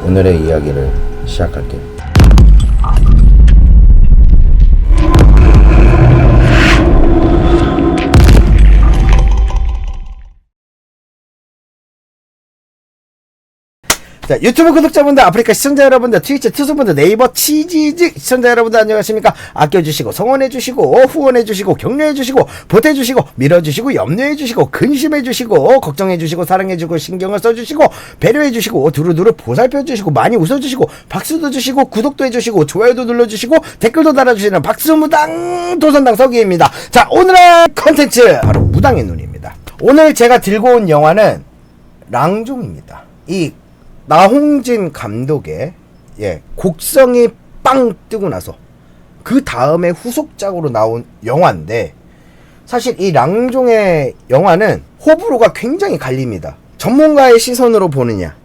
오늘의 이야기를 시작할게요. 자, 유튜브 구독자분들, 아프리카 시청자 여러분들, 트위치 투수분들, 네이버 치지직 시청자 여러분들 안녕하십니까? 아껴주시고, 성원해주시고, 후원해주시고, 격려해주시고, 보태주시고, 밀어주시고, 염려해주시고, 근심해주시고, 걱정해주시고, 사랑해주고, 신경을 써주시고, 배려해주시고, 두루두루 보살펴주시고, 많이 웃어주시고, 박수도 주시고, 구독도 해주시고, 좋아요도 눌러주시고, 댓글도 달아주시는 박수무당 도선당 서기입니다. 자, 오늘의 컨텐츠 바로 무당의 눈입니다. 오늘 제가 들고 온 영화는 랑종입니다. 이 나홍진 감독의 곡성이 빵 뜨고 나서 그 다음에 후속작으로 나온 영화인데, 사실 이 랑종의 영화는 호불호가 굉장히 갈립니다. 전문가의 시선으로 보느냐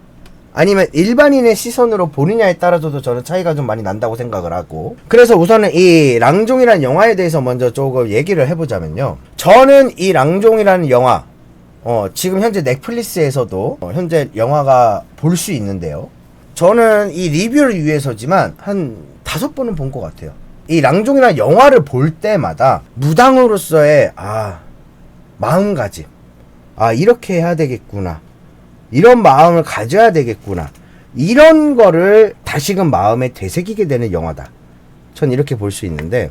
아니면 일반인의 시선으로 보느냐에 따라서도 저는 차이가 좀 많이 난다고 생각을 하고, 그래서 우선은 이 랑종이라는 영화에 대해서 먼저 조금 얘기를 해보자면요, 저는 이 랑종이라는 영화 지금 현재 넷플릭스에서도 현재 영화가 볼 수 있는데요, 저는 이 리뷰를 위해서지만 한 5번은 본 것 같아요. 이 랑종이라는 영화를 볼 때마다 무당으로서의 마음가짐, 이렇게 해야 되겠구나, 이런 마음을 가져야 되겠구나, 이런 거를 다시금 마음에 되새기게 되는 영화다, 전 이렇게 볼 수 있는데,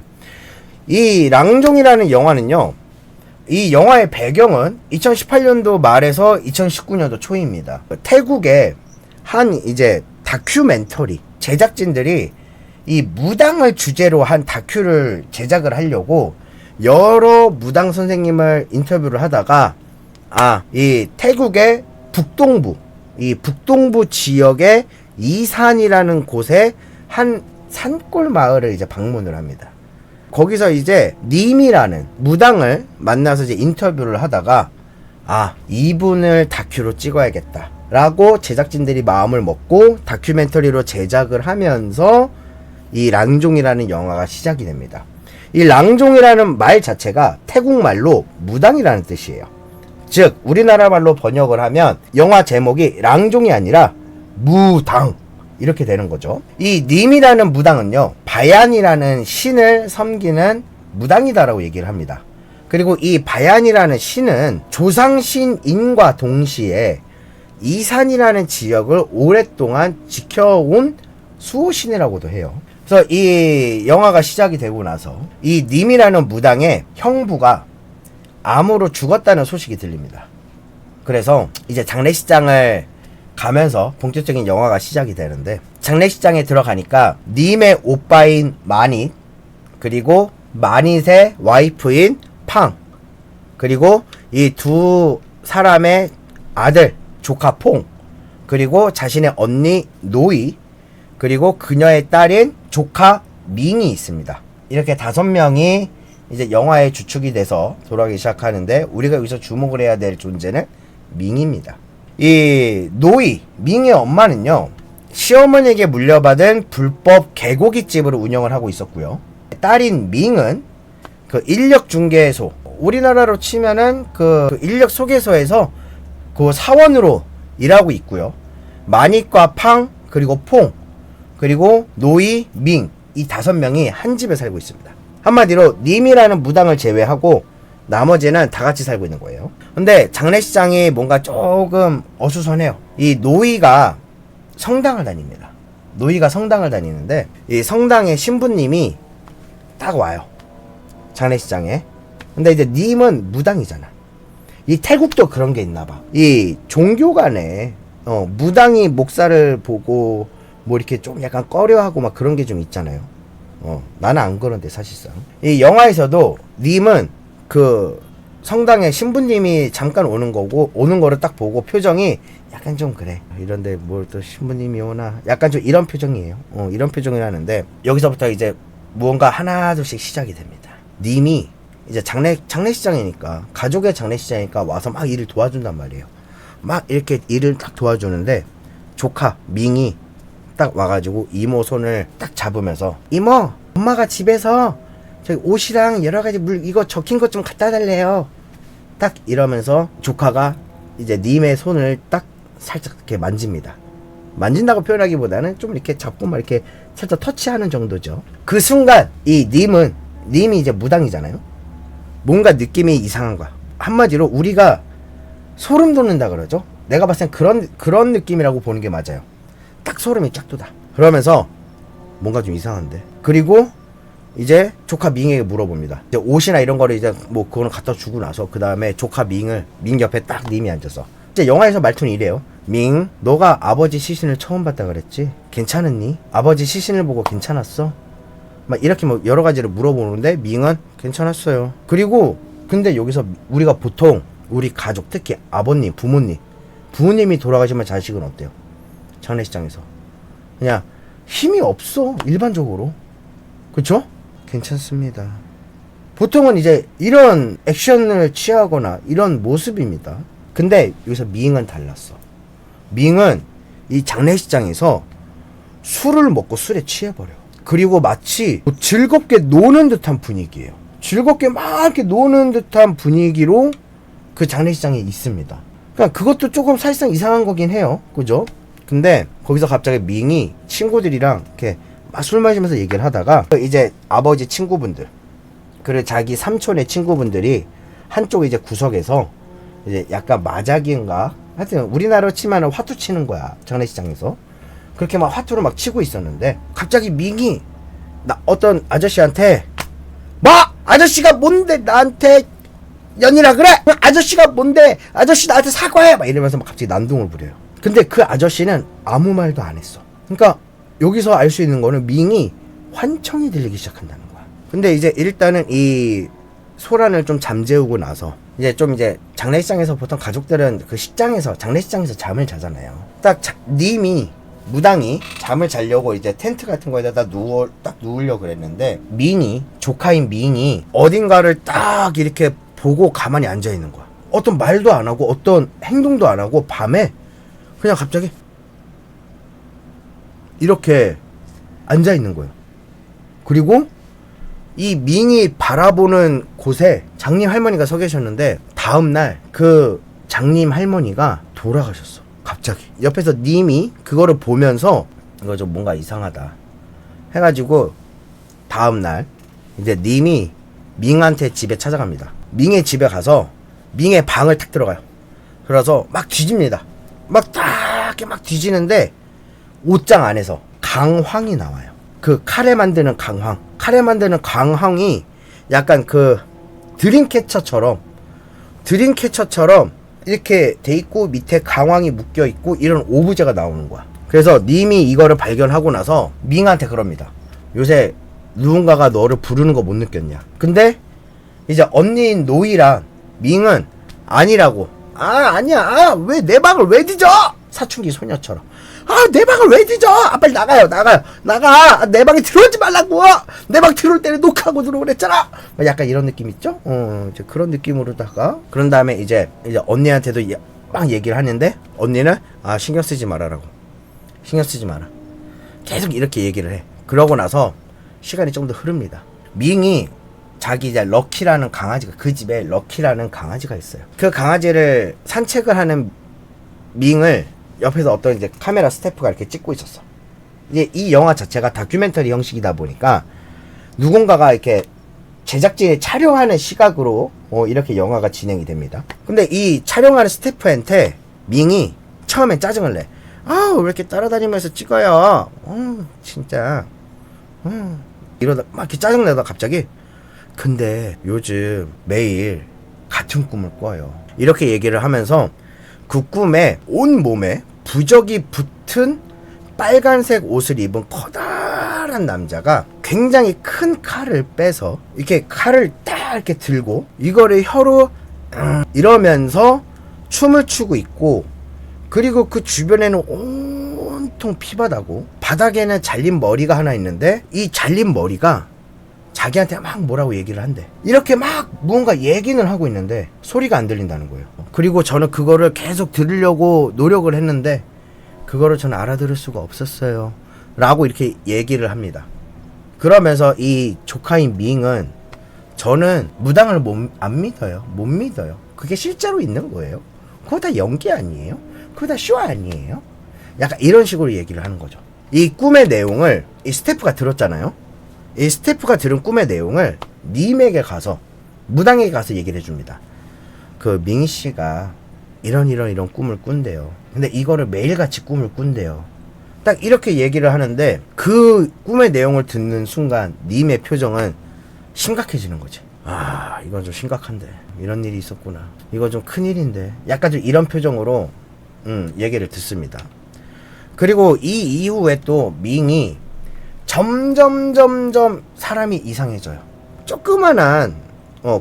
이 랑종이라는 영화는요, 이 영화의 배경은 2018년도 말에서 2019년도 초입니다. 태국의 한 이제 다큐멘터리 제작진들이 이 무당을 주제로 한 다큐를 제작을 하려고 여러 무당 선생님을 인터뷰를 하다가 이 태국의 북동부 지역의 이산이라는 곳에 한 산골 마을을 이제 방문을 합니다. 거기서 이제 님이라는 무당을 만나서 이제 인터뷰를 하다가 이분을 다큐로 찍어야겠다 라고 제작진들이 마음을 먹고 다큐멘터리로 제작을 하면서 이 랑종이라는 영화가 시작이 됩니다. 이 랑종이라는 말 자체가 태국말로 무당이라는 뜻이에요. 즉 우리나라 말로 번역을 하면 영화 제목이 랑종이 아니라 무당 이렇게 되는 거죠. 이 님이라는 무당은요, 바얀이라는 신을 섬기는 무당이다라고 얘기를 합니다. 그리고 이 바얀이라는 신은 조상신인과 동시에 이산이라는 지역을 오랫동안 지켜온 수호신이라고도 해요. 그래서 이 영화가 시작이 되고 나서 이 님이라는 무당의 형부가 암으로 죽었다는 소식이 들립니다. 그래서 이제 장례식장을 가면서 본격적인 영화가 시작이 되는데, 장례식장에 들어가니까 님의 오빠인 마닛, 그리고 마닛의 와이프인 팡, 그리고 이 두 사람의 아들 조카 퐁, 그리고 자신의 언니 노이, 그리고 그녀의 딸인 조카 밍이 있습니다. 이렇게 5명이 이제 영화의 주축이 돼서 돌아가기 시작하는데, 우리가 여기서 주목을 해야 될 존재는 밍입니다. 이 노이, 밍의 엄마는요, 시어머니에게 물려받은 불법 개고기집을 운영을 하고 있었고요, 딸인 밍은 그 인력중개소, 우리나라로 치면은 그 인력소개소에서 그 사원으로 일하고 있고요, 마닛과 팡, 그리고 퐁, 그리고 노이, 밍, 이 5명이 한 집에 살고 있습니다. 한마디로 님이라는 무당을 제외하고 나머지는 다 같이 살고 있는 거예요. 근데 장례식장이 뭔가 조금 어수선해요. 이 노이가 성당을 다닙니다. 노이가 성당을 다니는데, 이 성당의 신부님이 딱 와요, 장례식장에. 근데 이제 님은 무당이잖아. 이 태국도 그런 게 있나 봐. 이 종교 간에 무당이 목사를 보고 뭐 이렇게 좀 약간 꺼려하고 막 그런 게 좀 있잖아요. 나는 안 그런데 사실상. 이 영화에서도 님은 그 성당에 신부님이 잠깐 오는 거를 딱 보고 표정이 약간 좀 그래, 이런데 뭘 또 신부님이 오나, 약간 좀 이런 표정이에요. 이런 표정이라는데, 여기서부터 이제 무언가 하나둘씩 시작이 됩니다. 님이 이제 장례식장이니까, 가족의 장례식장이니까 와서 막 일을 도와준단 말이에요. 막 이렇게 일을 딱 도와주는데, 조카 밍이 딱 와가지고 이모 손을 딱 잡으면서, 이모, 엄마가 집에서 저기 옷이랑 여러가지 이거 적힌 것 좀 갖다 달래요, 딱 이러면서 조카가 이제 님의 손을 딱 살짝 이렇게 만집니다. 만진다고 표현하기보다는 좀 이렇게 잡고 막 이렇게 살짝 터치하는 정도죠. 그 순간 이 님이 이제 무당이잖아요. 뭔가 느낌이 이상한 거야. 한마디로 우리가 소름 돋는다 그러죠. 내가 봤을 땐 그런 느낌이라고 보는 게 맞아요. 딱 소름이 쫙 돋아. 그러면서 뭔가 좀 이상한데. 그리고 이제 조카 밍에게 물어봅니다. 이제 옷이나 이런 거를 이제 뭐 그거는 갖다 주고 나서 그 다음에 조카 밍 옆에 딱 님이 앉아서 이제 영화에서 말투는 이래요. 밍, 너가 아버지 시신을 처음 봤다 그랬지? 괜찮았니? 아버지 시신을 보고 괜찮았어? 막 이렇게 뭐 여러 가지를 물어보는데 밍은 괜찮았어요. 그리고 근데 여기서 우리가 보통 우리 가족, 특히 아버님, 부모님이 돌아가시면 자식은 어때요? 장례식장에서 그냥 힘이 없어, 일반적으로. 그쵸? 괜찮습니다. 보통은 이제 이런 액션을 취하거나 이런 모습입니다. 근데 여기서 밍은 달랐어. 밍은 이 장례식장에서 술을 먹고 술에 취해버려. 그리고 마치 즐겁게 노는 듯한 분위기예요. 즐겁게 막 이렇게 노는 듯한 분위기로 그 장례식장에 있습니다. 그러니까 그것도 조금 사실상 이상한 거긴 해요. 그죠? 근데 거기서 갑자기 밍이 친구들이랑 이렇게 막 술 마시면서 얘기를 하다가 이제 아버지 친구분들, 그리고 자기 삼촌의 친구분들이 한쪽 이제 구석에서 이제 약간 마작인가? 하여튼 우리나라로 치면 화투 치는 거야. 장례식장에서. 그렇게 막 화투를 막 치고 있었는데 갑자기 밍이 어떤 아저씨한테 뭐? 아저씨가 뭔데 나한테 연이라 그래? 아저씨가 뭔데? 아저씨 나한테 사과해! 막 이러면서 막 갑자기 난동을 부려요. 근데 그 아저씨는 아무 말도 안 했어. 그러니까 여기서 알 수 있는 거는 밍이 환청이 들리기 시작한다는 거야. 근데 이제 일단은 이 소란을 좀 잠재우고 나서 이제 장례식장에서 보통 가족들은 그 장례식장에서 잠을 자잖아요. 딱 무당이 잠을 자려고 이제 텐트 같은 거에다 딱 누우려고 그랬는데 조카인 밍이 어딘가를 딱 이렇게 보고 가만히 앉아 있는 거야. 어떤 말도 안 하고 어떤 행동도 안 하고 밤에 그냥 갑자기 이렇게 앉아 있는 거예요. 그리고 이 밍이 바라보는 곳에 장님 할머니가 서 계셨는데 다음날 그 장님 할머니가 돌아가셨어. 갑자기 옆에서 님이 그거를 보면서 이거 좀 뭔가 이상하다 해가지고 다음날 이제 님이 밍한테 집에 찾아갑니다. 밍의 집에 가서 밍의 방을 탁 들어가요. 그래서 막 뒤집니다. 막 뒤지는데 옷장 안에서 강황이 나와요. 그 카레 만드는 강황이 약간 그 드림캐쳐처럼 이렇게 돼 있고 밑에 강황이 묶여 있고 이런 오브제가 나오는 거야. 그래서 님이 이거를 발견하고 나서 밍한테 그럽니다. 요새 누군가가 너를 부르는 거 못 느꼈냐? 근데 이제 언니인 노이랑 밍은 아니라고. 아니야. 왜 내 방을 왜 뒤져? 사춘기 소녀처럼. 내 방을 왜 뒤져? 빨리 나가요. 나가. 내 방에 들어오지 말라고. 내 방 들어올 때는 녹화하고 들어오고 그랬잖아. 약간 이런 느낌 있죠? 이제 그런 느낌으로다가 그런 다음에 이제 언니한테도 막 얘기를 하는데 언니는 신경 쓰지 말아라고. 신경 쓰지 마라. 계속 이렇게 얘기를 해. 그러고 나서 시간이 좀 더 흐릅니다. 밍이 자기 이제 럭키라는 강아지가 그 집에 럭키라는 강아지가 있어요. 그 강아지를 산책을 하는 밍을 옆에서 어떤 이제 카메라 스태프가 이렇게 찍고 있었어. 이제 이 영화 자체가 다큐멘터리 형식이다 보니까 누군가가 이렇게 제작진이 촬영하는 시각으로 이렇게 영화가 진행이 됩니다. 근데 이 촬영하는 스태프한테 밍이 처음엔 짜증을 내. 왜 이렇게 따라다니면서 찍어요? 진짜. 이러다 막 이렇게 짜증내다 갑자기 근데 요즘 매일 같은 꿈을 꿔요. 이렇게 얘기를 하면서 그 꿈에 온몸에 부적이 붙은 빨간색 옷을 입은 커다란 남자가 굉장히 큰 칼을 빼서 이렇게 칼을 딱 이렇게 들고 이거를 혀로 이러면서 춤을 추고 있고 그리고 그 주변에는 온통 피바다고 바닥에는 잘린 머리가 하나 있는데 이 잘린 머리가 자기한테 막 뭐라고 얘기를 한대. 이렇게 막 무언가 얘기는 하고 있는데 소리가 안 들린다는 거예요. 그리고 저는 그거를 계속 들으려고 노력을 했는데 그거를 저는 알아들을 수가 없었어요 라고 이렇게 얘기를 합니다. 그러면서 이 조카인 밍은 저는 무당을 안 믿어요. 못 믿어요. 그게 실제로 있는 거예요. 그거 다 연기 아니에요? 그거 다 쇼 아니에요? 약간 이런 식으로 얘기를 하는 거죠. 이 꿈의 내용을 이 스태프가 들었잖아요. 이 스태프가 들은 꿈의 내용을 님에게 가서, 무당에게 가서 얘기를 해줍니다. 그 밍이 씨가 이런 꿈을 꾼대요. 근데 이거를 매일같이 꿈을 꾼대요. 딱 이렇게 얘기를 하는데 그 꿈의 내용을 듣는 순간 님의 표정은 심각해지는 거지. 아, 이건 좀 심각한데. 이런 일이 있었구나. 이거 좀 큰일인데. 약간 좀 이런 표정으로 얘기를 듣습니다. 그리고 이 이후에 또 밍이 점점 사람이 이상해져요. 조그만한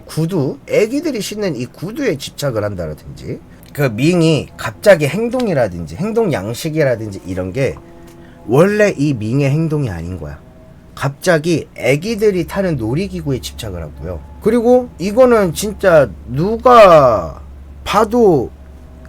구두, 애기들이 신는 이 구두에 집착을 한다라든지, 그 밍이 갑자기 행동이라든지 행동 양식이라든지 이런 게 원래 이 밍의 행동이 아닌 거야. 갑자기 애기들이 타는 놀이기구에 집착을 하고요. 그리고 이거는 진짜 누가 봐도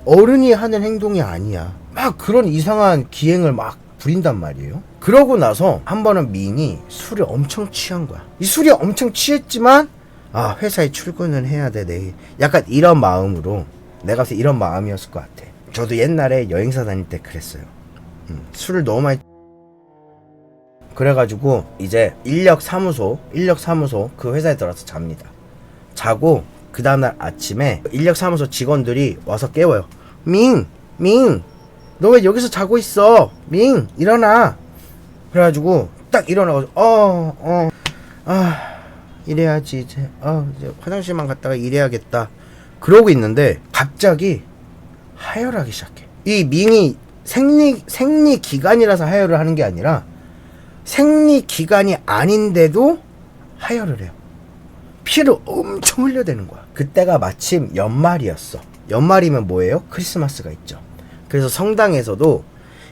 어른이 하는 행동이 아니야. 막 그런 이상한 기행을 막 부린단 말이에요. 그러고 나서 한 번은 밍이 술을 엄청 취한 거야. 이 술이 엄청 취했지만 아, 회사에 출근은 해야 돼 내일. 약간 이런 마음으로, 내가 봤을 때 이런 마음이었을 것 같아. 저도 옛날에 여행사 다닐 때 그랬어요. 술을 너무 많이. 그래가지고 이제 인력사무소 그 회사에 들어가서 잡니다. 자고 그 다음날 아침에 인력사무소 직원들이 와서 깨워요. 밍 너 왜 여기서 자고 있어? 밍 일어나. 그래가지고 딱 일어나가지고 이래야지 이제 화장실만 갔다가 일해야겠다 그러고 있는데 갑자기 하혈하기 시작해. 이 밍이 생리 기간이라서 하혈을 하는 게 아니라 생리 기간이 아닌데도 하혈을 해요. 피를 엄청 흘려대는 거야. 그때가 마침 연말이었어. 연말이면 뭐예요? 크리스마스가 있죠. 그래서 성당에서도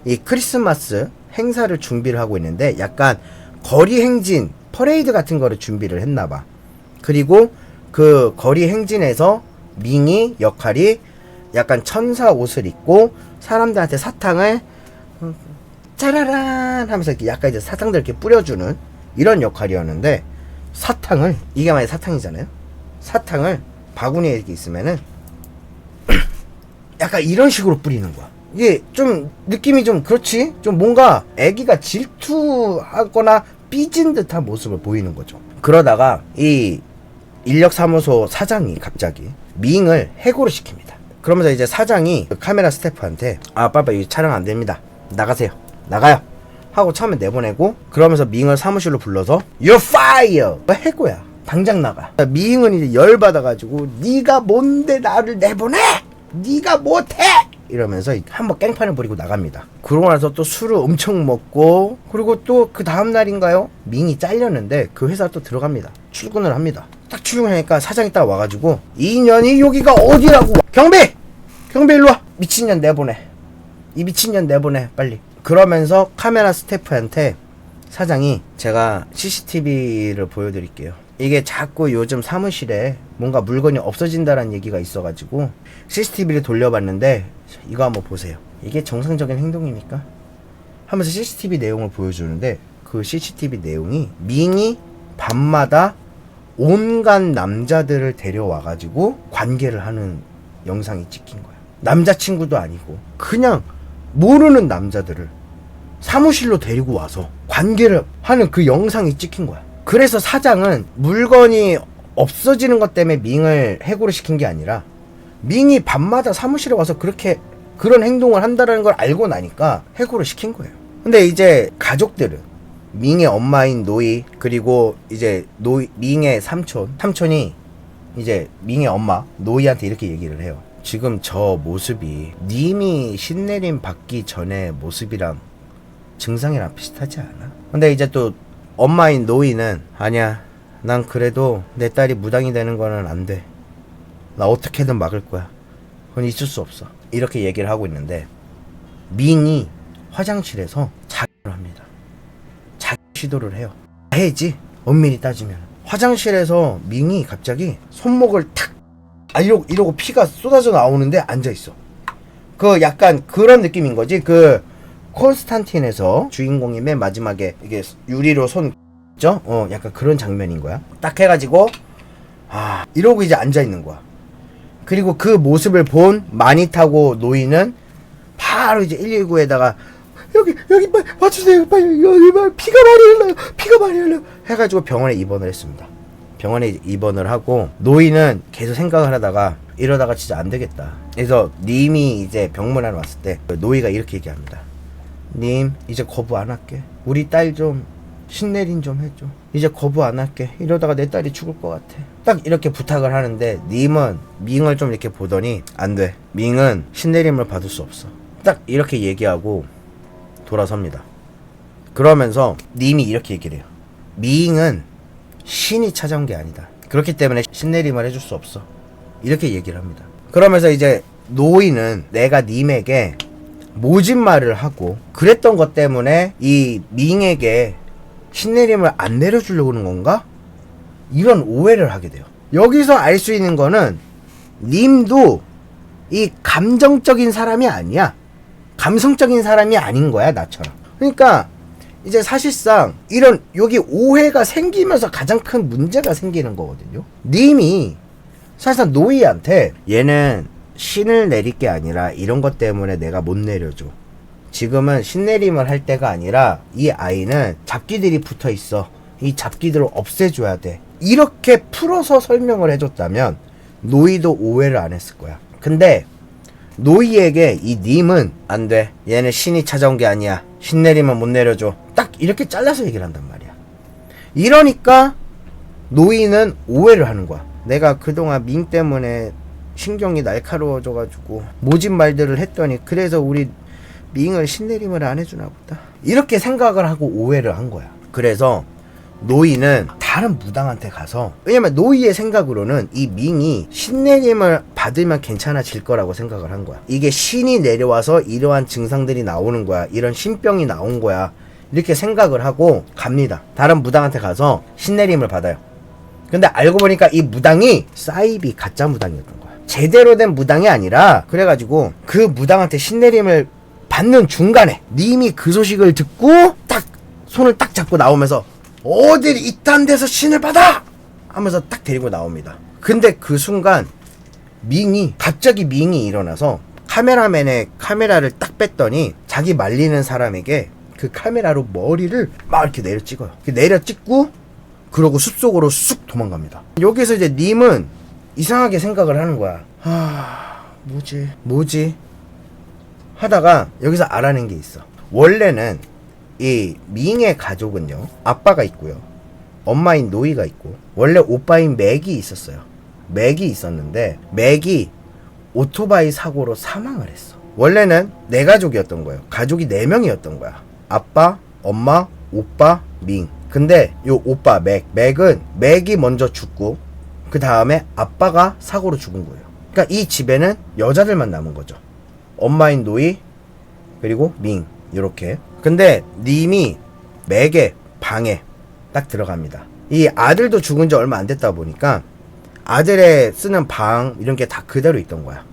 이 크리스마스 행사를 준비를 하고 있는데 약간 거리 행진, 퍼레이드 같은 거를 준비를 했나봐. 그리고 그 거리 행진에서 밍이 역할이 약간 천사 옷을 입고 사람들한테 사탕을 짜라란 하면서 이렇게 약간 이제 사탕들 이렇게 뿌려주는 이런 역할이었는데, 사탕을, 이게 만약에 사탕이잖아요. 사탕을 바구니에 이렇게 있으면은 약간 이런 식으로 뿌리는 거야. 이게 좀 느낌이 좀 그렇지? 좀 뭔가 애기가 질투하거나 삐진 듯한 모습을 보이는 거죠. 그러다가 이 인력사무소 사장이 갑자기 밍을 해고를 시킵니다. 그러면서 이제 사장이 카메라 스태프한테 빨리 촬영 안 됩니다. 나가요. 하고 처음에 내보내고, 그러면서 밍을 사무실로 불러서 You're fired! 해고야. 당장 나가. 밍은 이제 열받아가지고 네가 뭔데 나를 내보내? 네가 못해! 이러면서 한번 깽판을 부리고 나갑니다. 그러고 나서 또 술을 엄청 먹고, 그리고 또 그 다음날인가요? 밍이 잘렸는데 그 회사 또 들어갑니다. 출근을 합니다. 딱 출근하니까 사장이 딱 와가지고 이년이 여기가 어디라고. 경비 일로와. 미친년 내보내. 이 미친년 내보내 빨리. 그러면서 카메라 스태프한테 사장이 제가 CCTV를 보여드릴게요. 이게 자꾸 요즘 사무실에 뭔가 물건이 없어진다라는 얘기가 있어가지고 CCTV를 돌려봤는데 이거 한번 보세요. 이게 정상적인 행동입니까? 하면서 CCTV 내용을 보여주는데, 그 CCTV 내용이 밍이 밤마다 온갖 남자들을 데려와가지고 관계를 하는 영상이 찍힌 거야. 남자친구도 아니고 그냥 모르는 남자들을 사무실로 데리고 와서 관계를 하는 그 영상이 찍힌 거야. 그래서 사장은 물건이 없어지는 것 때문에 밍을 해고를 시킨 게 아니라 밍이 밤마다 사무실에 와서 그런 행동을 한다는 걸 알고 나니까 해고를 시킨 거예요. 근데 이제 가족들은 밍의 엄마인 노이, 그리고 이제 밍의 삼촌이 이제 밍의 엄마 노이한테 이렇게 얘기를 해요. 지금 저 모습이 님이 신내림 받기 전의 모습이랑 증상이랑 비슷하지 않아? 근데 이제 또 엄마인 노이는 아니야, 난 그래도 내 딸이 무당이 되는 거는 안 돼. 나 어떻게든 막을 거야. 그건 있을 수 없어. 이렇게 얘기를 하고 있는데 밍이 화장실에서 자기를 합니다. 자기 시도를 해요. 해야지 엄밀히 따지면. 화장실에서 밍이 갑자기 손목을 탁 이러고 피가 쏟아져 나오는데 앉아있어. 그 약간 그런 느낌인 거지. 그 콘스탄틴에서 주인공이 맨 마지막에 이게 유리로 손 있죠? 약간 그런 장면인 거야. 딱 해가지고 이러고 이제 앉아있는 거야. 그리고 그 모습을 본 마니타고 노이는 바로 이제 119에다가 여기 빨리 와주세요. 빨리 여기 빨리 피가 많이 흘러요. 해가지고 병원에 입원을 했습니다. 병원에 입원을 하고 노인은 계속 생각을 하다가 이러다가 진짜 안 되겠다. 그래서 님이 이제 병문안 왔을 때 노이가 이렇게 얘기합니다. 님 이제 거부 안 할게. 우리 딸 좀 신내림 좀 해줘. 이제 거부 안 할게. 이러다가 내 딸이 죽을 것 같아. 딱 이렇게 부탁을 하는데 님은 밍을 좀 이렇게 보더니 안 돼. 밍은 신내림을 받을 수 없어. 딱 이렇게 얘기하고 돌아섭니다. 그러면서 님이 이렇게 얘기를 해요. 밍은 신이 찾아온 게 아니다. 그렇기 때문에 신내림을 해줄 수 없어. 이렇게 얘기를 합니다. 그러면서 이제 노인은 내가 님에게 모진 말을 하고 그랬던 것 때문에 이 밍에게 신내림을 안 내려주려고 하는 건가? 이런 오해를 하게 돼요. 여기서 알 수 있는 거는 님도 이 감정적인 사람이 아니야. 감성적인 사람이 아닌 거야, 나처럼. 그러니까 이제 사실상 이런 여기 오해가 생기면서 가장 큰 문제가 생기는 거거든요. 님이 사실상 노이한테 얘는 신을 내릴 게 아니라 이런 것 때문에 내가 못 내려줘. 지금은 신내림을 할 때가 아니라 이 아이는 잡기들이 붙어 있어. 이 잡기들을 없애줘야 돼. 이렇게 풀어서 설명을 해줬다면 노이도 오해를 안 했을 거야. 근데 노이에게 이 님은 안 돼. 얘는 신이 찾아온 게 아니야. 신내림은 못 내려줘. 딱 이렇게 잘라서 얘기를 한단 말이야. 이러니까 노이는 오해를 하는 거야. 내가 그동안 밍 때문에 신경이 날카로워져가지고 모진 말들을 했더니 그래서 우리 밍을 신내림을 안 해주나 보다. 이렇게 생각을 하고 오해를 한 거야. 그래서 노이는 다른 무당한테 가서, 왜냐면 노이의 생각으로는 이 밍이 신내림을 받으면 괜찮아질 거라고 생각을 한 거야. 이게 신이 내려와서 이러한 증상들이 나오는 거야. 이런 신병이 나온 거야. 이렇게 생각을 하고 갑니다. 다른 무당한테 가서 신내림을 받아요. 근데 알고 보니까 이 무당이 사이비 가짜 무당이었던 거야. 제대로 된 무당이 아니라, 그래가지고 그 무당한테 신내림을 받는 중간에 님이 그 소식을 듣고 딱 손을 딱 잡고 나오면서 어딜 이딴 데서 신을 받아! 하면서 딱 데리고 나옵니다. 근데 그 순간 갑자기 밍이 일어나서 카메라맨의 카메라를 딱 뺐더니 자기 말리는 사람에게 그 카메라로 머리를 막 이렇게 내려 찍어요. 내려 찍고 그러고 숲속으로 쑥 도망갑니다. 여기서 이제 님은 이상하게 생각을 하는 거야. 뭐지? 하다가 여기서 알아낸 게 있어. 원래는 이 밍의 가족은요, 아빠가 있고요, 엄마인 노이가 있고, 원래 오빠인 맥이 있었어요. 맥이 있었는데 맥이 오토바이 사고로 사망을 했어. 원래는 네 가족이었던 거예요. 가족이 4명이었던 거야. 아빠, 엄마, 오빠, 밍. 근데 요 오빠 맥은 맥이 먼저 죽고 그 다음에 아빠가 사고로 죽은 거예요. 그러니까 이 집에는 여자들만 남은 거죠. 엄마인 노이 그리고 밍, 요렇게. 근데 님이 맥의 방에 딱 들어갑니다. 이 아들도 죽은 지 얼마 안 됐다 보니까 아들의 쓰는 방 이런 게 다 그대로 있던 거야.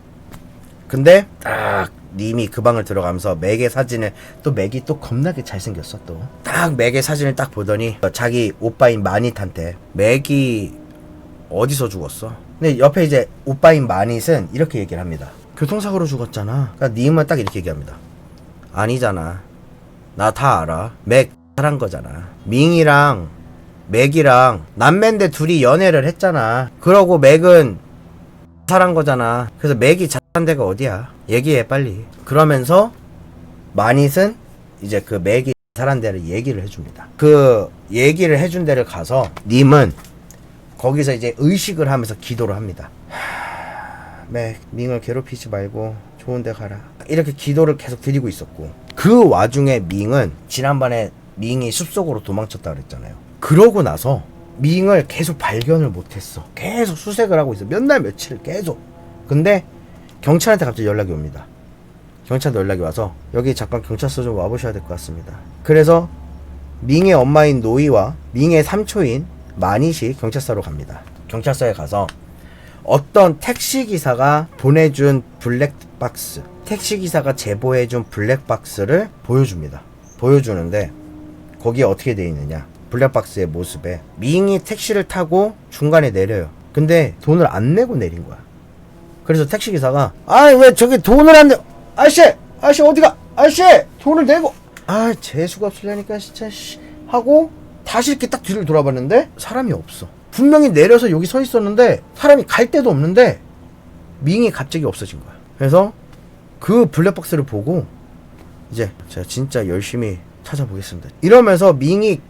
근데 딱 님이 그 방을 들어가면서 맥의 사진을, 또 맥이 또 겁나게 잘생겼어. 또 딱 맥의 사진을 딱 보더니 자기 오빠인 마닛한테 맥이 어디서 죽었어? 근데 옆에 이제 오빠인 마닛은 이렇게 얘기를 합니다. 교통사고로 죽었잖아. 그러니까 님은 딱 이렇게 얘기합니다. 아니잖아. 나 다 알아. 맥 한 거잖아. 밍이랑 맥이랑 남매인데 둘이 연애를 했잖아. 그러고 맥은 살한 거잖아. 그래서 맥이 자살한 데가 어디야? 얘기해 빨리. 그러면서 마닛은 이제 그 맥이 자살한 데를 얘기를 해줍니다. 그 얘기를 해준 데를 가서 님은 거기서 이제 의식을 하면서 기도를 합니다. 맥, 밍을 괴롭히지 말고 좋은 데 가라. 이렇게 기도를 계속 드리고 있었고, 그 와중에 밍은 지난번에 밍이 숲속으로 도망쳤다 그랬잖아요. 그러고 나서 밍을 계속 발견을 못했어. 계속 수색을 하고 있어. 몇 날 며칠을 계속. 근데 경찰한테 갑자기 연락이 옵니다. 경찰한테 연락이 와서 여기 잠깐 경찰서 좀 와보셔야 될 것 같습니다. 그래서 밍의 엄마인 노이와 밍의 삼초인 마닛이 경찰서로 갑니다. 경찰서에 가서 어떤 택시기사가 보내준 블랙박스, 택시기사가 제보해준 블랙박스를 보여줍니다. 보여주는데 거기에 어떻게 돼 있느냐, 블랙박스의 모습에 밍이 택시를 타고 중간에 내려요. 근데 돈을 안 내고 내린 거야. 그래서 택시기사가 왜 저기 돈을 안 내, 아저씨 아저씨 어디가? 아저씨 돈을 내고. 아 재수가 없으려니까 진짜 하고 다시 이렇게 딱 뒤를 돌아봤는데 사람이 없어. 분명히 내려서 여기 서 있었는데 사람이 갈 데도 없는데 밍이 갑자기 없어진 거야. 그래서 그 블랙박스를 보고 이제 제가 진짜 열심히 찾아보겠습니다 이러면서 밍이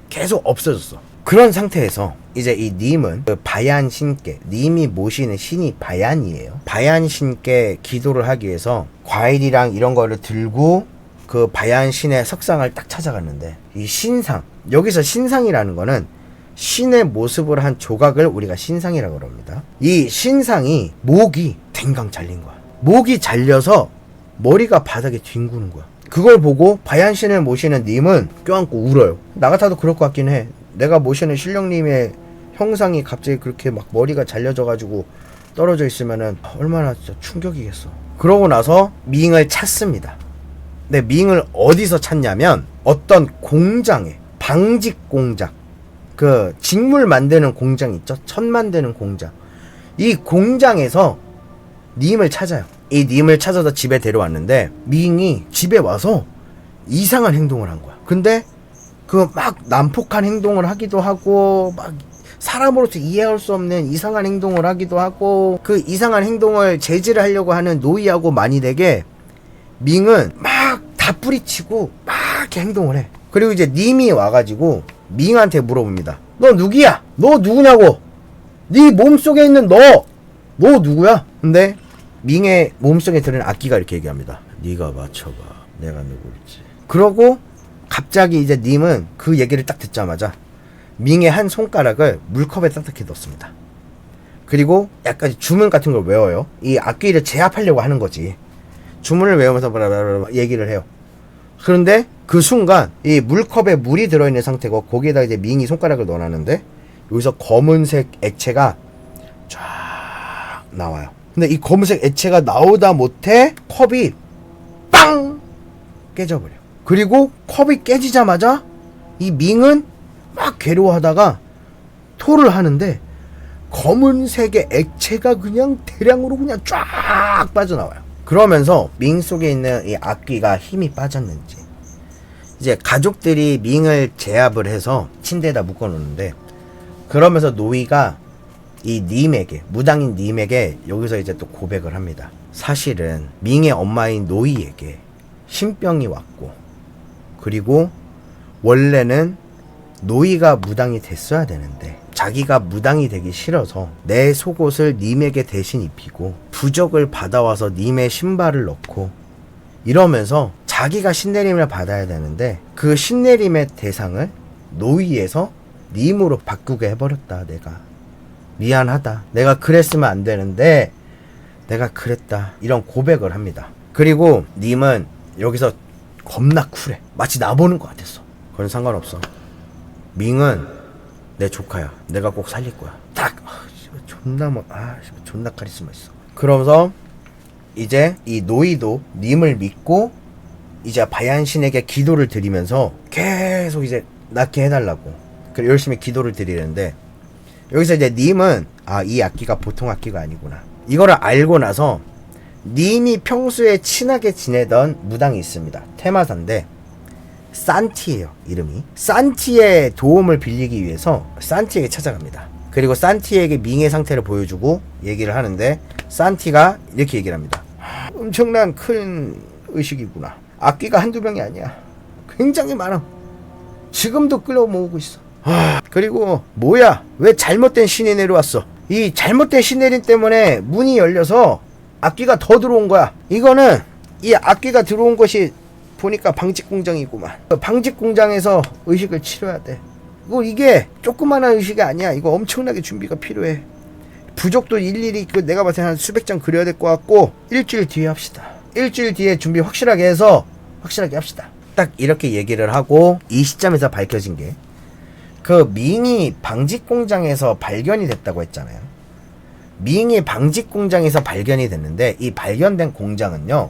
계속 없어졌어. 그런 상태에서 이제 이 님은 그 바얀 신께, 님이 모시는 신이 바얀이에요. 바얀 신께 기도를 하기 위해서 과일이랑 이런 거를 들고 그 바얀 신의 석상을 딱 찾아갔는데, 이 신상, 여기서 신상이라는 거는 신의 모습을 한 조각을 우리가 신상이라고 그럽니다. 이 신상이 목이 댕강 잘린 거야. 목이 잘려서 머리가 바닥에 뒹구는 거야. 그걸 보고 바얀 신을 모시는 님은 껴안고 울어요. 나 같아도 그럴 것 같긴 해. 내가 모시는 신령님의 형상이 갑자기 그렇게 막 머리가 잘려져가지고 떨어져 있으면은 얼마나 진짜 충격이겠어. 그러고 나서 밍을 찾습니다. 근데 밍을 어디서 찾냐면 어떤 공장에, 방직 공장, 그 직물 만드는 공장 있죠? 천 만드는 공장. 이 공장에서 님을 찾아요. 이 님을 찾아서 집에 데려왔는데 밍이 집에 와서 이상한 행동을 한 거야. 근데 그 막 난폭한 행동을 하기도 하고 막 사람으로서 이해할 수 없는 이상한 행동을 하기도 하고, 그 이상한 행동을 제지를 하려고 하는 노이하고 마니덱에 밍은 막 다 뿌리치고 막 이렇게 행동을 해. 그리고 이제 님이 와가지고 밍한테 물어봅니다. 너 누구야? 너 누구냐고? 네 몸속에 있는 너 누구야? 근데 밍의 몸속에 들은 악기가 이렇게 얘기합니다. 네가 맞춰봐, 내가 누구일지. 그러고 갑자기 이제 님은 그 얘기를 딱 듣자마자 밍의 한 손가락을 물컵에 딱딱히 넣습니다. 그리고 약간 주문 같은 걸 외워요. 이 악기를 제압하려고 하는 거지. 주문을 외우면서 얘기를 해요. 그런데 그 순간 이 물컵에 물이 들어있는 상태고 거기에다 이제 밍이 손가락을 넣어놨는데 여기서 검은색 액체가 쫙 나와요. 근데 이 검은색 액체가 나오다 못해 컵이 빵 깨져버려. 그리고 컵이 깨지자마자 이 밍은 막 괴로워하다가 토를 하는데 검은색의 액체가 그냥 대량으로 그냥 쫙 빠져나와요. 그러면서 밍 속에 있는 이 악귀가 힘이 빠졌는지 이제 가족들이 밍을 제압을 해서 침대에다 묶어놓는데, 그러면서 노이가 이 님에게, 무당인 님에게 여기서 이제 또 고백을 합니다. 사실은 밍의 엄마인 노이에게 신병이 왔고, 그리고 원래는 노이가 무당이 됐어야 되는데 자기가 무당이 되기 싫어서 내 속옷을 님에게 대신 입히고 부적을 받아와서 님의 신발을 넣고 이러면서 자기가 신내림을 받아야 되는데 그 신내림의 대상을 노이에서 님으로 바꾸게 해버렸다. 내가 미안하다. 내가 그랬으면 안 되는데 내가 그랬다. 이런 고백을 합니다. 그리고 님은 여기서 겁나 쿨해. 마치 나보는 것 같았어. 그건 상관없어. 밍은 내 조카야. 내가 꼭 살릴 거야. 딱 존나 카리스마 있어. 그러면서 이제 이 노이도 님을 믿고 이제 바얀신에게 기도를 드리면서 계속 이제 낫게 해달라고 그래 열심히 기도를 드리는데, 여기서 이제 님은 이 악기가 보통 악기가 아니구나 이거를 알고 나서 님이 평소에 친하게 지내던 무당이 있습니다. 테마사인데 산티예요. 이름이 산티의 도움을 빌리기 위해서 산티에게 찾아갑니다. 그리고 산티에게 밍의 상태를 보여주고 얘기를 하는데 산티가 이렇게 얘기를 합니다. 엄청난 큰 의식이구나. 악기가 한두 명이 아니야. 굉장히 많아. 지금도 끌어모으고 있어. 그리고 뭐야, 왜 잘못된 신이 내려왔어. 이 잘못된 신내림 때문에 문이 열려서 악기가 더 들어온 거야. 이거는 이 악기가 들어온 것이 보니까 방직공장이구만. 방직공장에서 의식을 치료해야 돼. 이게 조그마한 의식이 아니야. 이거 엄청나게 준비가 필요해. 부적도 일일이 내가 봤을 때 한 수백 장 그려야 될 것 같고 일주일 뒤에 합시다. 일주일 뒤에 준비 확실하게 해서 확실하게 합시다. 딱 이렇게 얘기를 하고 이 시점에서 밝혀진 게 그 밍이 방직공장에서 발견이 됐다고 했잖아요. 밍이 방직공장에서 발견이 됐는데 이 발견된 공장은요,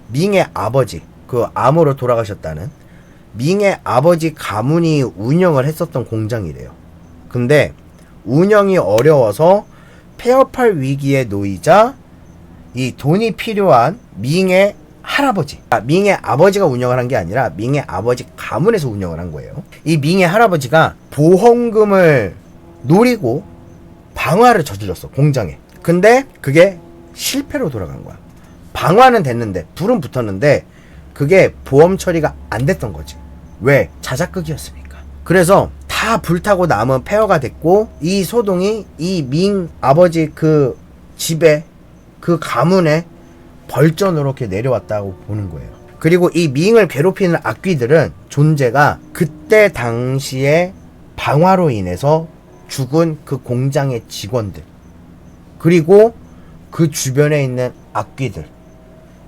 밍의 아버지, 그 암으로 돌아가셨다는 밍의 아버지 가문이 운영을 했었던 공장이래요. 근데 운영이 어려워서 폐업할 위기에 놓이자 이 돈이 필요한 밍의 할아버지, 밍의 아버지가 운영을 한 게 아니라 밍의 아버지 가문에서 운영을 한 거예요. 이 밍의 할아버지가 보험금을 노리고 방화를 저질렀어, 공장에. 근데 그게 실패로 돌아간 거야. 방화는 됐는데, 불은 붙었는데 그게 보험 처리가 안 됐던 거지. 왜? 자작극이었으니까. 그래서 다 불타고 남은 폐허가 됐고, 이 소동이 이 밍 아버지 그 집에, 그 가문에 벌전으로 이렇게 내려왔다고 보는 거예요. 그리고 이 밍을 괴롭히는 악귀들은 존재가 그때 당시에 방화로 인해서 죽은 그 공장의 직원들, 그리고 그 주변에 있는 악귀들,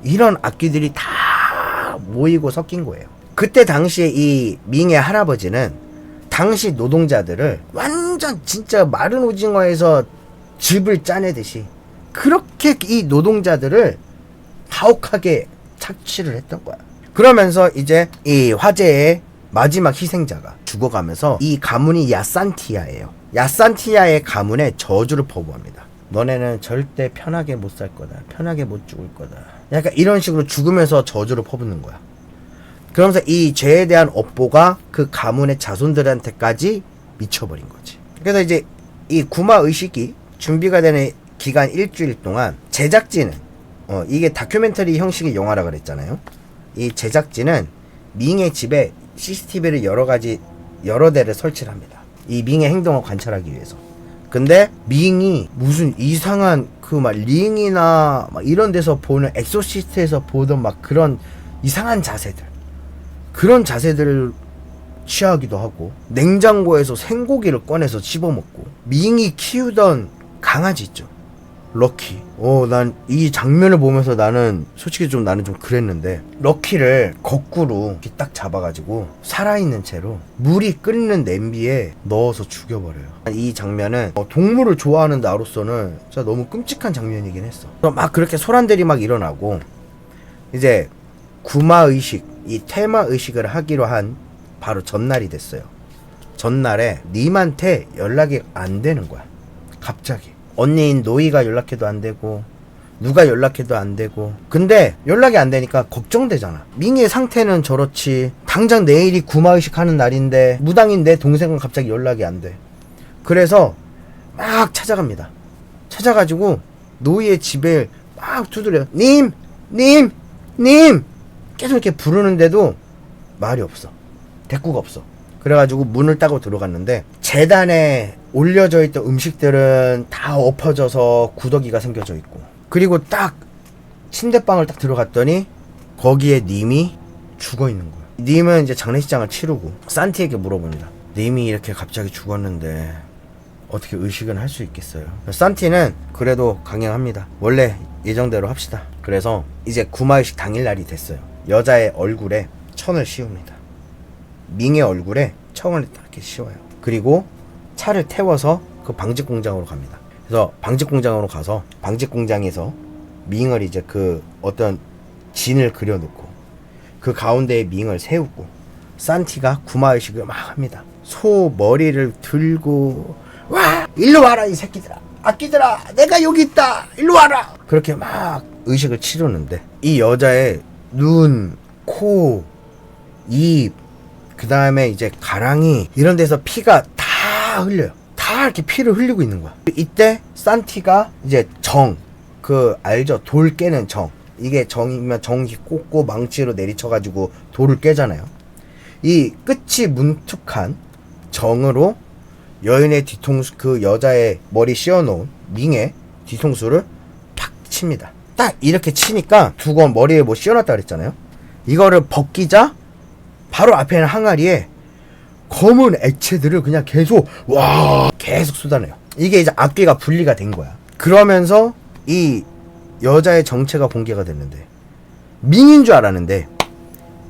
이런 악귀들이 다 모이고 섞인 거예요. 그때 당시에 이 밍의 할아버지는 당시 노동자들을 완전 진짜 마른 오징어에서 즙을 짜내듯이 그렇게 이 노동자들을 가혹하게 착취를 했던 거야. 그러면서 이제 이 화재의 마지막 희생자가 죽어가면서 이 가문이 야산티아예요. 야산티아의 가문에 저주를 퍼부합니다. 너네는 절대 편하게 못 살 거다. 편하게 못 죽을 거다. 약간 이런 식으로 죽으면서 저주를 퍼붓는 거야. 그러면서 이 죄에 대한 업보가 그 가문의 자손들한테까지 미쳐버린 거지. 그래서 이제 이 구마 의식이 준비가 되는 기간 일주일 동안 제작진은 이게 다큐멘터리 형식의 영화라 그랬잖아요. 이 제작진은 밍의 집에 CCTV를 여러 대를 설치를 합니다. 이 밍의 행동을 관찰하기 위해서. 근데 밍이 무슨 이상한 그 막 링이나 막 이런 데서 보는 엑소시스트에서 보던 막 그런 이상한 자세들, 그런 자세들을 취하기도 하고, 냉장고에서 생고기를 꺼내서 씹어먹고, 밍이 키우던 강아지 있죠, 럭키. 난 이 장면을 보면서 나는 솔직히 나는 좀 그랬는데, 럭키를 거꾸로 이렇게 딱 잡아가지고 살아있는 채로 물이 끓는 냄비에 넣어서 죽여버려요. 이 장면은 동물을 좋아하는 나로서는 진짜 너무 끔찍한 장면이긴 했어. 막 그렇게 소란들이 막 일어나고, 이제 구마의식, 이 테마의식을 하기로 한 바로 전날이 됐어요. 전날에 님한테 연락이 안 되는 거야, 갑자기. 언니인 노이가 연락해도 안 되고, 누가 연락해도 안 되고. 근데 연락이 안 되니까 걱정되잖아. 밍의 상태는 저렇지, 당장 내일이 구마의식 하는 날인데 무당인 내 동생은 갑자기 연락이 안 돼. 그래서 막 찾아갑니다. 찾아가지고 노이의 집에 막 두드려요. 님! 계속 이렇게 부르는데도 말이 없어. 대꾸가 없어. 그래가지고 문을 따고 들어갔는데, 재단에 올려져 있던 음식들은 다 엎어져서 구더기가 생겨져 있고, 그리고 딱 침대방을 딱 들어갔더니 거기에 님이 죽어 있는 거야. 님은 이제 장례식장을 치르고 산티에게 물어봅니다. 님이 이렇게 갑자기 죽었는데 어떻게 의식은 할 수 있겠어요? 산티는 그래도 강행합니다. 원래 예정대로 합시다. 그래서 이제 구마의식 당일날이 됐어요. 여자의 얼굴에 천을 씌웁니다. 밍의 얼굴에 청을 이렇게 씌워요. 그리고 차를 태워서 그 방직 공장으로 갑니다. 그래서 방직 공장으로 가서 방직 공장에서 밍을 이제 그 어떤 진을 그려놓고 그 가운데에 밍을 세우고, 산티가 구마의식을 막 합니다. 소 머리를 들고, 와! 일로 와라 이 새끼들아! 악기들아! 내가 여기 있다! 일로 와라! 그렇게 막 의식을 치르는데, 이 여자의 눈, 코, 입, 그 다음에 이제 가랑이, 이런 데서 피가 다 흘려요. 다 이렇게 피를 흘리고 있는 거야. 이때 산티가 이제 알죠? 돌 깨는 정. 이게 정이면 정이 꽂고 망치로 내리쳐가지고 돌을 깨잖아요. 이 끝이 문툭한 정으로 여인의 뒤통수, 그 여자의 머리 씌워놓은 밍의 뒤통수를 팍 칩니다. 딱 이렇게 치니까 두건 머리에 뭐 씌워놨다 그랬잖아요. 이거를 벗기자 바로 앞에 있는 항아리에 검은 액체들을 그냥 계속 쏟아내요. 이게 이제 악귀가 분리가 된 거야. 그러면서 이 여자의 정체가 공개가 됐는데, 밍인 줄 알았는데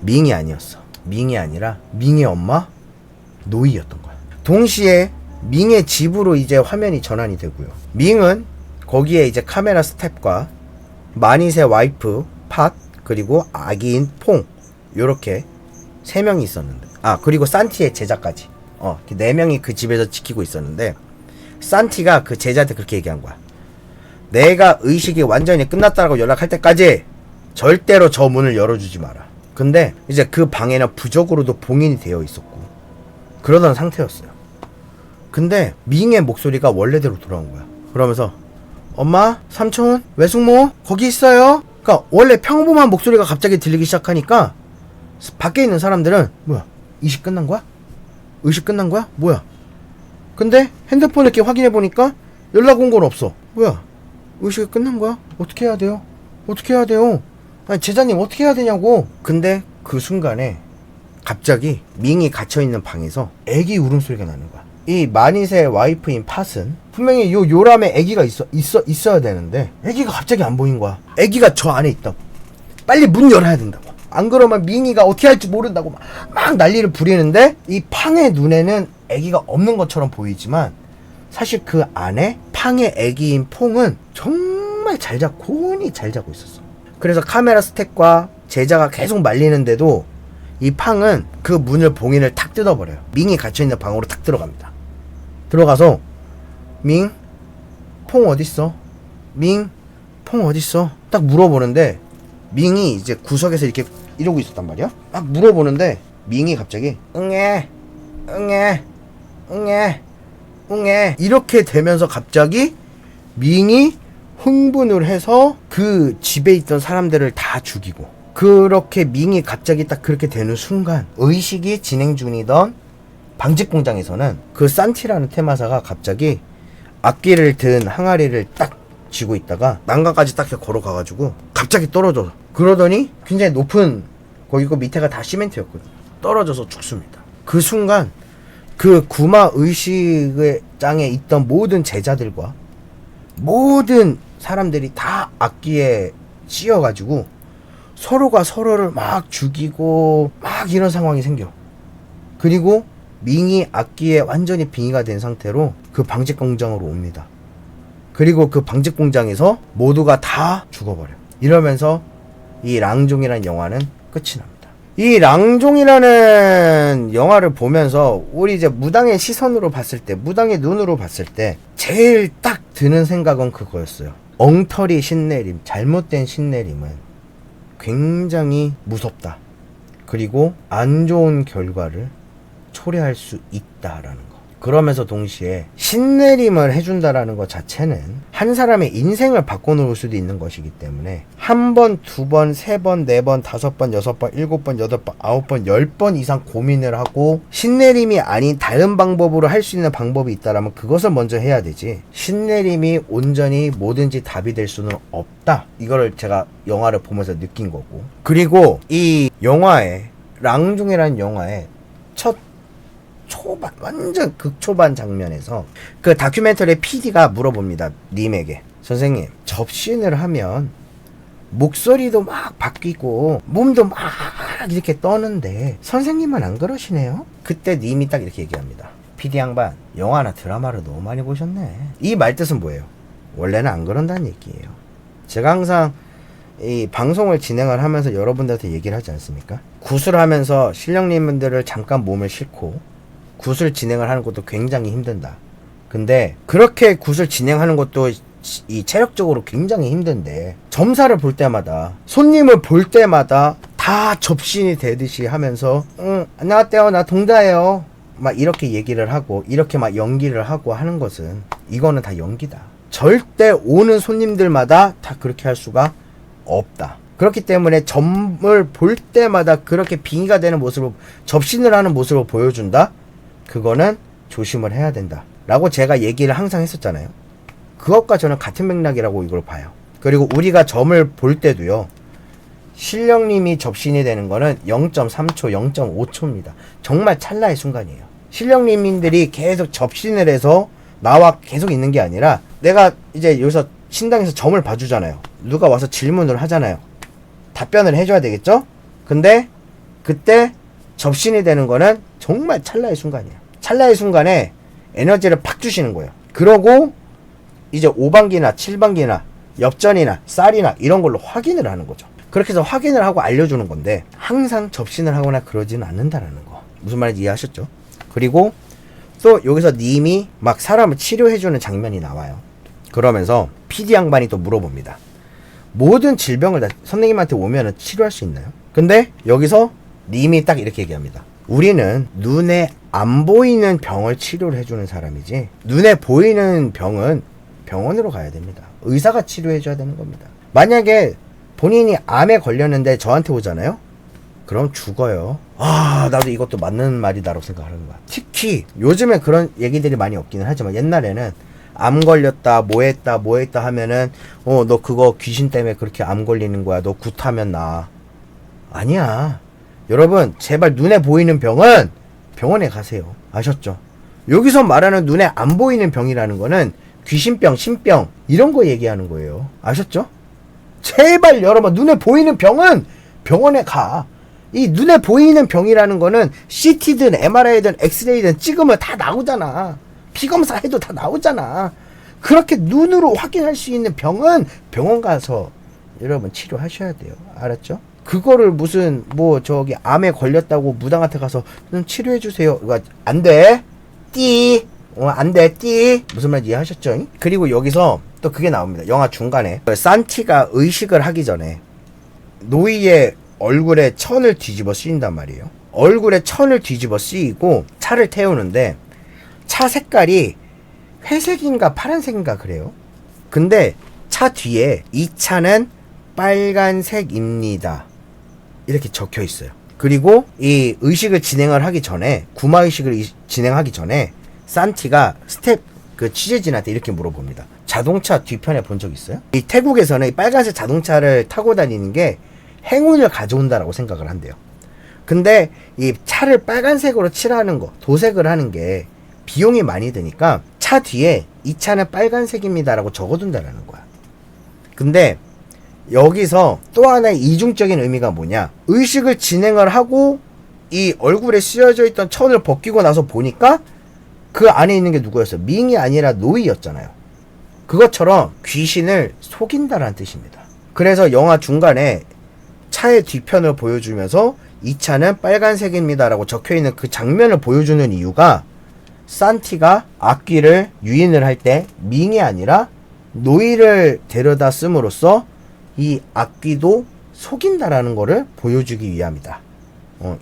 밍이 아니었어. 밍이 아니라 밍의 엄마 노이였던 거야. 동시에 밍의 집으로 이제 화면이 전환이 되고요. 밍은 거기에 이제 카메라 스텝과 마닛의 와이프 팟, 그리고 아기인 퐁, 요렇게 3명이 있었는데, 그리고 산티의 제자까지 4명이 그 집에서 지키고 있었는데, 산티가 그 제자한테 그렇게 얘기한 거야. 내가 의식이 완전히 끝났다라고 연락할 때까지 절대로 저 문을 열어주지 마라. 근데 이제 그 방에는 부적으로도 봉인이 되어 있었고 그러던 상태였어요. 근데 밍의 목소리가 원래대로 돌아온 거야. 그러면서 엄마, 삼촌, 외숙모 거기 있어요. 그러니까 원래 평범한 목소리가 갑자기 들리기 시작하니까 밖에 있는 사람들은 뭐야, 이식 끝난 거야? 의식 끝난 거야? 뭐야? 근데 핸드폰을 이렇게 확인해 보니까 연락 온 건 없어. 뭐야, 의식이 끝난 거야? 어떻게 해야 돼요? 어떻게 해야 돼요? 아니 제자님 어떻게 해야 되냐고. 근데 그 순간에 갑자기 밍이 갇혀있는 방에서 애기 울음소리가 나는 거야. 이 마닛의 와이프인 팟은 분명히 요 요람에 애기가 있어야 되는데 애기가 갑자기 안 보인 거야. 애기가 저 안에 있다고. 빨리 문 열어야 된다고. 안 그러면 밍이가 어떻게 할지 모른다고 막 난리를 부리는데 이 팡의 눈에는 애기가 없는 것처럼 보이지만 사실 그 안에 팡의 애기인 퐁은 정말 고온히 잘 자고 있었어. 그래서 카메라 스택과 제자가 계속 말리는데도 이 팡은 그 문을 봉인을 탁 뜯어버려요. 밍이 갇혀있는 방으로 탁 들어갑니다. 들어가서 밍, 퐁 어딨어? 밍, 퐁 어딨어? 딱 물어보는데 밍이 이제 구석에서 이렇게 이러고 있었단 말이야. 막 물어보는데 밍이 갑자기 응애 이렇게 되면서 갑자기 밍이 흥분을 해서 그 집에 있던 사람들을 다 죽이고, 그렇게 밍이 갑자기 딱 그렇게 되는 순간 의식이 진행 중이던 방직공장에서는 그 산티라는 테마사가 갑자기 악기를 든 항아리를 딱 쥐고 있다가 난간까지 딱 걸어가가지고 갑자기 떨어져. 그러더니 굉장히 높은, 거기고 밑에가 다 시멘트였거든. 떨어져서 죽습니다. 그 순간 그 구마 의식의 장에 있던 모든 제자들과 모든 사람들이 다 악기에 씌어가지고 서로가 서로를 막 죽이고 막 이런 상황이 생겨. 그리고 밍이 악기에 완전히 빙의가 된 상태로 그 방직 공장으로 옵니다. 그리고 그 방직 공장에서 모두가 다 죽어버려. 이러면서 이 랑종이라는 영화는 끝이 납니다. 이 랑종이라는 영화를 보면서 우리 이제 무당의 시선으로 봤을 때, 무당의 눈으로 봤을 때 제일 딱 드는 생각은 그거였어요. 엉터리 신내림, 잘못된 신내림은 굉장히 무섭다. 그리고 안 좋은 결과를 초래할 수 있다라는 거. 그러면서 동시에 신내림을 해준다라는 것 자체는 한 사람의 인생을 바꿔놓을 수도 있는 것이기 때문에 한 번, 두 번, 세 번, 네 번, 다섯 번, 여섯 번, 일곱 번, 여덟 번, 아홉 번, 10번 이상 고민을 하고 신내림이 아닌 다른 방법으로 할 수 있는 방법이 있다라면 그것을 먼저 해야 되지, 신내림이 온전히 뭐든지 답이 될 수는 없다. 이거를 제가 영화를 보면서 느낀 거고, 그리고 이 영화에 랑중이라는 영화의 첫 초반, 완전 극초반 장면에서 그 다큐멘터리 PD가 물어봅니다. 님에게, 선생님, 접신을 하면 목소리도 막 바뀌고 몸도 막 이렇게 떠는데 선생님은 안 그러시네요? 그때 님이 딱 이렇게 얘기합니다. PD 양반, 영화나 드라마를 너무 많이 보셨네. 이 말뜻은 뭐예요? 원래는 안 그런다는 얘기예요. 제가 항상 이 방송을 진행을 하면서 여러분들한테 얘기를 하지 않습니까? 구슬하면서 신령님들을 잠깐 몸을 싣고 굿을 진행을 하는 것도 굉장히 힘든다. 근데 그렇게 굿을 진행하는 것도 이 체력적으로 굉장히 힘든데 점사를 볼 때마다, 손님을 볼 때마다 다 접신이 되듯이 하면서 안녕하세요, 나 동자예요, 막 이렇게 얘기를 하고 이렇게 막 연기를 하고 하는 것은, 이거는 다 연기다. 절대 오는 손님들마다 다 그렇게 할 수가 없다. 그렇기 때문에 점을 볼 때마다 그렇게 빙의가 되는 모습을, 접신을 하는 모습을 보여준다? 그거는 조심을 해야 된다 라고 제가 얘기를 항상 했었잖아요. 그것과 저는 같은 맥락이라고 이걸 봐요. 그리고 우리가 점을 볼 때도요, 신령님이 접신이 되는 거는 0.3초, 0.5초입니다. 정말 찰나의 순간이에요. 신령님들이 계속 접신을 해서 나와 계속 있는 게 아니라, 내가 이제 여기서 신당에서 점을 봐주잖아요. 누가 와서 질문을 하잖아요. 답변을 해줘야 되겠죠? 근데 그때 접신이 되는 거는 정말 찰나의 순간이에요. 찰나의 순간에 에너지를 팍 주시는 거예요. 그러고 이제 5반기나 7반기나 엽전이나 쌀이나 이런 걸로 확인을 하는 거죠. 그렇게 해서 확인을 하고 알려주는 건데, 항상 접신을 하거나 그러지는 않는다라는 거. 무슨 말인지 이해하셨죠? 그리고 또 여기서 님이 막 사람을 치료해주는 장면이 나와요. 그러면서 PD 양반이 또 물어봅니다. 모든 질병을 다 선생님한테 오면은 치료할 수 있나요? 근데 여기서 님이 딱 이렇게 얘기합니다. 우리는 눈에 안 보이는 병을 치료를 해주는 사람이지 눈에 보이는 병은 병원으로 가야 됩니다. 의사가 치료해줘야 되는 겁니다. 만약에 본인이 암에 걸렸는데 저한테 오잖아요? 그럼 죽어요. 아, 나도 이것도 맞는 말이다라고 생각하는 거야. 특히 요즘에 그런 얘기들이 많이 없기는 하지만 옛날에는 암 걸렸다 뭐 했다 하면은 너 그거 귀신 때문에 그렇게 암 걸리는 거야. 너 굿하면 나. 아니야. 여러분 제발 눈에 보이는 병은 병원에 가세요. 아셨죠? 여기서 말하는 눈에 안 보이는 병이라는 거는 귀신병, 신병 이런 거 얘기하는 거예요. 아셨죠? 제발 여러분 눈에 보이는 병은 병원에 가. 이 눈에 보이는 병이라는 거는 CT든 MRI든 엑스레이든 찍으면 다 나오잖아. 피검사 해도 다 나오잖아. 그렇게 눈으로 확인할 수 있는 병은 병원 가서 여러분 치료하셔야 돼요. 알았죠? 그거를 무슨 뭐 저기 암에 걸렸다고 무당한테 가서 치료해 주세요. 이거 안 돼. 띠. 안 돼. 띠. 무슨 말인지 이해하셨죠? 그리고 여기서 또 그게 나옵니다. 영화 중간에 산티가 의식을 하기 전에 노이의 얼굴에 천을 뒤집어 씌인단 말이에요. 얼굴에 천을 뒤집어 씌이고 차를 태우는데 차 색깔이 회색인가 파란색인가 그래요. 근데 차 뒤에 이 차는 빨간색입니다 이렇게 적혀 있어요. 그리고 이 의식을 진행을 하기 전에 구마 의식을 진행하기 전에 산티가 스텝 그 취재진한테 이렇게 물어봅니다. 자동차 뒤편에 본 적 있어요? 이 태국에서는 이 빨간색 자동차를 타고 다니는 게 행운을 가져온다라고 생각을 한대요. 근데 이 차를 빨간색으로 칠하는 거, 도색을 하는 게 비용이 많이 드니까 차 뒤에 이 차는 빨간색입니다라고 적어둔다라는 거야. 근데 여기서 또 하나의 이중적인 의미가 뭐냐? 의식을 진행을 하고 이 얼굴에 씌어져 있던 천을 벗기고 나서 보니까 그 안에 있는 게 누구였어요? 밍이 아니라 노이였잖아요. 그것처럼 귀신을 속인다라는 뜻입니다. 그래서 영화 중간에 차의 뒤편을 보여주면서 이 차는 빨간색입니다라고 적혀있는 그 장면을 보여주는 이유가 산티가 악귀를 유인을 할 때 밍이 아니라 노이를 데려다 씀으로써 이 악귀도 속인다라는 거를 보여주기 위함이다.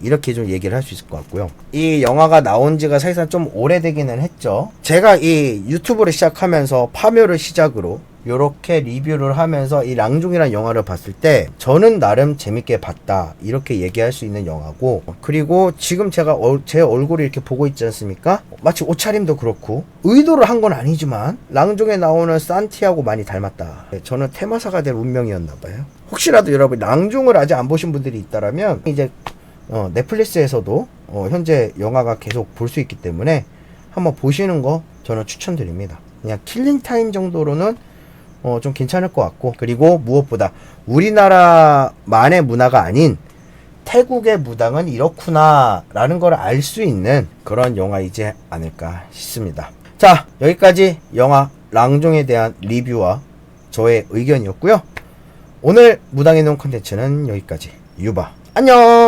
이렇게 좀 얘기를 할 수 있을 것 같고요. 이 영화가 나온 지가 사실상 좀 오래되기는 했죠. 제가 이 유튜브를 시작하면서 파묘를 시작으로 요렇게 리뷰를 하면서 이 랑중이라는 영화를 봤을 때 저는 나름 재밌게 봤다 이렇게 얘기할 수 있는 영화고, 그리고 지금 제가 제 얼굴을 이렇게 보고 있지 않습니까? 마치 옷차림도 그렇고 의도를 한 건 아니지만 랑중에 나오는 산티하고 많이 닮았다. 저는 테마사가 될 운명이었나봐요. 혹시라도 여러분 랑중을 아직 안 보신 분들이 있다라면 이제 넷플릭스에서도 현재 영화가 계속 볼 수 있기 때문에 한번 보시는 거 저는 추천드립니다. 그냥 킬링타임 정도로는 좀 괜찮을 것 같고, 그리고 무엇보다 우리나라만의 문화가 아닌 태국의 무당은 이렇구나 라는 걸 알 수 있는 그런 영화이지 않을까 싶습니다. 자, 여기까지 영화 랑종에 대한 리뷰와 저의 의견이었고요. 오늘 무당의 눈 콘텐츠는 여기까지. 유바 안녕.